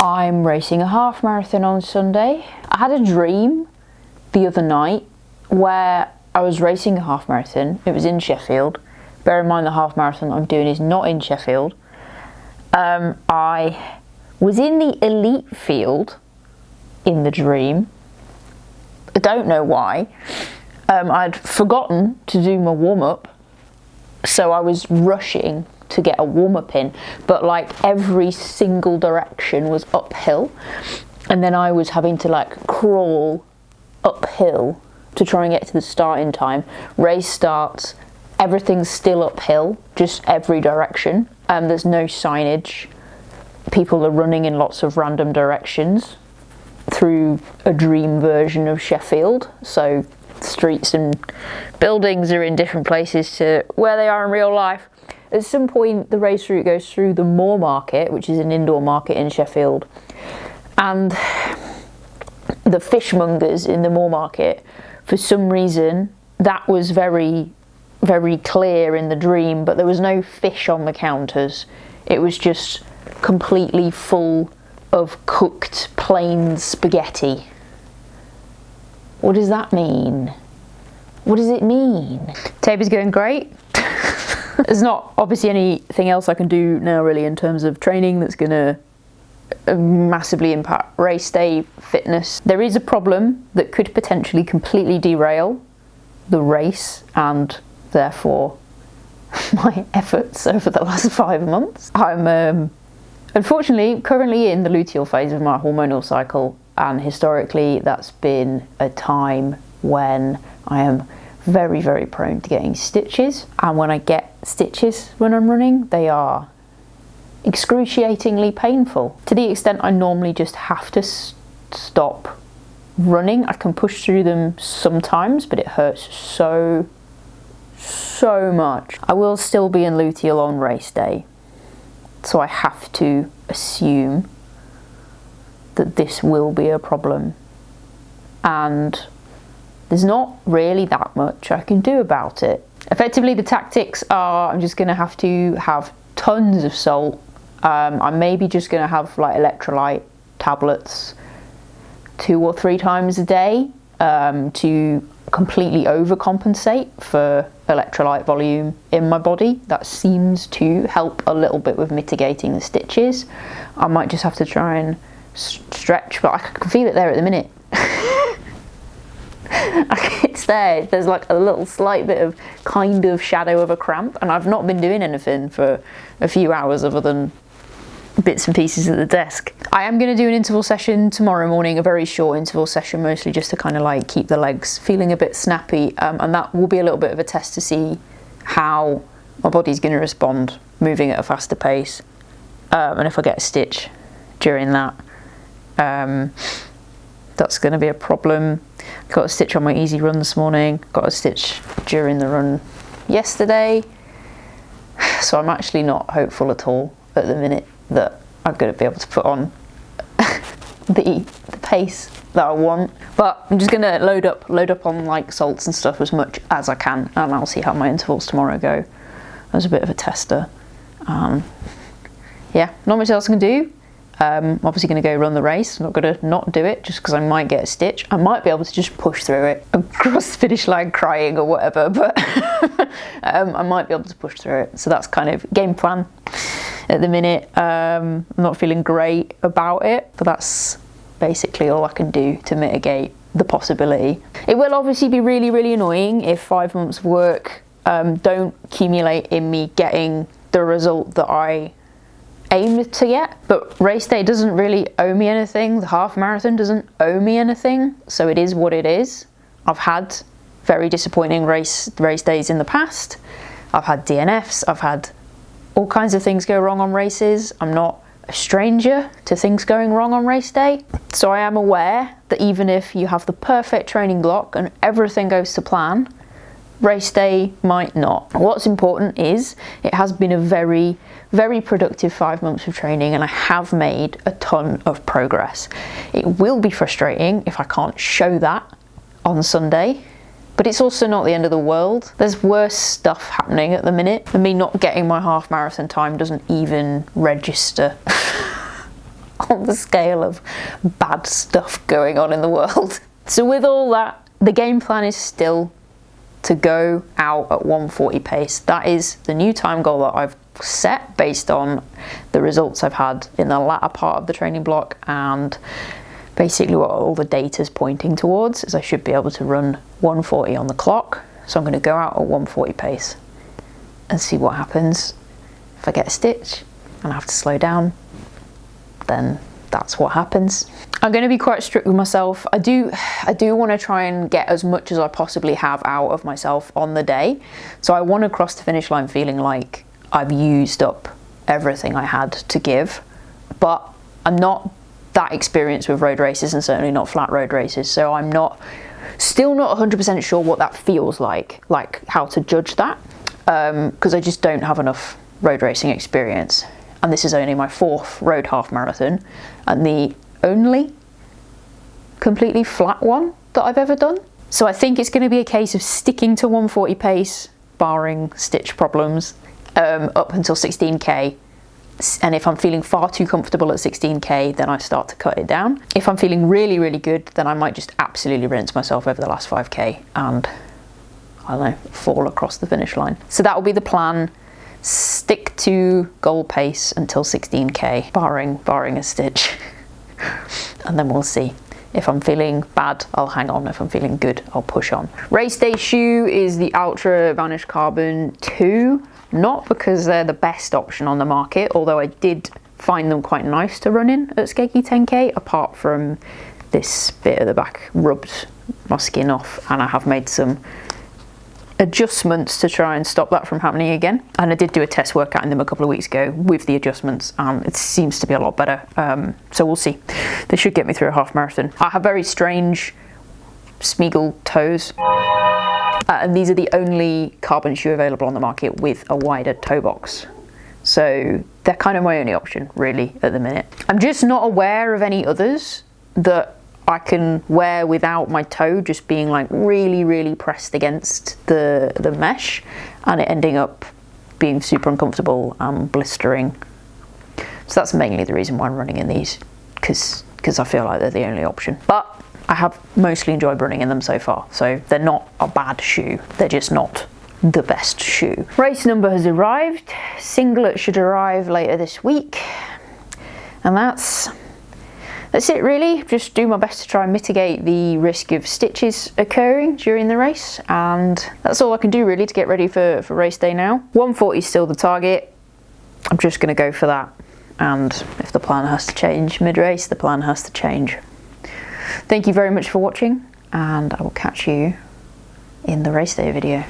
I'm racing a half marathon on Sunday. I had a dream the other night where I was racing a half marathon. It was in Sheffield. Bear in mind the half marathon I'm doing is not in Sheffield. I was in the elite field in the dream. I don't know why. I'd forgotten to do my warm-up, so I was rushing to get a warm-up in, but like every single direction was uphill, and then I was having to like crawl uphill to try and get to the starting time. Race starts, everything's still uphill, just every direction. There's no signage. People are running in lots of random directions through a dream version of Sheffield. So streets and buildings are in different places to where they are in real life. At some point the race route goes through the Moor Market, which is an indoor market in Sheffield, and the fishmongers in the Moor Market, for some reason that was very clear in the dream, but there was no fish on the counters. It was just completely full of cooked plain spaghetti. What does that mean? What does it mean? Taper's going great. There's not obviously anything else I can do now really in terms of training that's gonna massively impact race day fitness. There is a problem that could potentially completely derail the race and therefore my efforts over the last 5 months. I'm unfortunately currently in the luteal phase of my hormonal cycle, and historically that's been a time when I am very prone to getting stitches, and when I get stitches when I'm running, they are excruciatingly painful, to the extent I normally just have to stop running. I can push through them sometimes, but it hurts so much. I will still be in luteal on race day, so I have to assume that this will be a problem, and there's not really that much I can do about it. Effectively the tactics are I'm just going to have tons of salt. I'm maybe just going to have like electrolyte tablets 2 or 3 times a day to completely overcompensate for electrolyte volume in my body. That seems to help a little bit with mitigating the stitches. I might just have to try and stretch, but I can feel it there at the minute. It's there. There's like a little slight bit of kind of shadow of a cramp, and I've not been doing anything for a few hours other than bits and pieces at the desk. I am going to do an interval session tomorrow morning, a very short interval session, mostly just to kind of like keep the legs feeling a bit snappy, and that will be a little bit of a test to see how my body's going to respond moving at a faster pace, and if I get a stitch during that, that's going to be a problem. Got a stitch on my easy run this morning, got a stitch during the run yesterday, so I'm actually not hopeful at all at the minute that I'm going to be able to put on the pace that I want. But I'm just going to load up on like salts and stuff as much as I can, and I'll see how my intervals tomorrow go as a bit of a tester. Yeah, not much else I can do. Obviously going to go run the race. I'm not going to not do it just because I might get a stitch. I might be able to just push through it across the finish line crying or whatever, but I might be able to push through it. So that's kind of game plan at the minute. I'm not feeling great about it, but that's basically all I can do to mitigate the possibility. It will obviously be really annoying if 5 months of work don't accumulate in me getting the result that I aimed to get, but race day doesn't really owe me anything. The half marathon doesn't owe me anything, so it is what it is. I've had very disappointing race days in the past. I've had DNFs, I've had all kinds of things go wrong on races. I'm not a stranger to things going wrong on race day, so I am aware that even if you have the perfect training block and everything goes to plan, race day might not. What's important is it has been a very productive 5 months of training, and I have made a ton of progress. It will be frustrating if I can't show that on Sunday, but it's also not the end of the world. There's worse stuff happening at the minute, and me not getting my half marathon time doesn't even register on the scale of bad stuff going on in the world. So with all that, the game plan is still to go out at 140 pace. That is the new time goal that I've set based on the results I've had in the latter part of the training block, and basically what all the data's pointing towards is I should be able to run 140 on the clock. So I'm going to go out at 140 pace and see what happens. If I get a stitch and I have to slow down, then that's what happens. I'm going to be quite strict with myself. I do want to try and get as much as I possibly have out of myself on the day. So I want to cross the finish line feeling like I've used up everything I had to give, but I'm not that experienced with road races, and certainly not flat road races. So I'm still not 100% sure what that feels like how to judge that, because I just don't have enough road racing experience. And this is only my 4th road half marathon and the only completely flat one that I've ever done. So I think it's going to be a case of sticking to 140 pace, barring stitch problems, up until 16k. And if I'm feeling far too comfortable at 16k, then I start to cut it down. If I'm feeling really, really good, then I might just absolutely rinse myself over the last 5k and, I don't know, fall across the finish line. So that will be the plan. Stick to goal pace until 16k, barring a stitch. And then we'll see. If I'm feeling bad, I'll hang on. If I'm feeling good, I'll push on. Race day shoe is the Ultra Vanish Carbon 2. Not because they're the best option on the market, although I did find them quite nice to run in at Skeggy 10k, apart from this bit at the back rubbed my skin off, and I have made some adjustments to try and stop that from happening again. And I did do a test workout in them a couple of weeks ago with the adjustments, and it seems to be a lot better. So we'll see. They should get me through a half marathon. I have very strange Smeagol toes. And these are the only carbon shoe available on the market with a wider toe box. So they're kind of my only option, really, at the minute. I'm just not aware of any others that I can wear without my toe just being like really, really pressed against the mesh and it ending up being super uncomfortable and blistering. So that's mainly the reason why I'm running in these, because I feel like they're the only option. But I have mostly enjoyed running in them so far, so they're not a bad shoe, they're just not the best shoe. Race number has arrived. Singlet should arrive later this week, and that's it really. Just do my best to try and mitigate the risk of stitches occurring during the race, and that's all I can do really to get ready for race day now. 140 is still the target. I'm just going to go for that, and if the plan has to change mid-race, the plan has to change. Thank you very much for watching, and I will catch you in the race day video.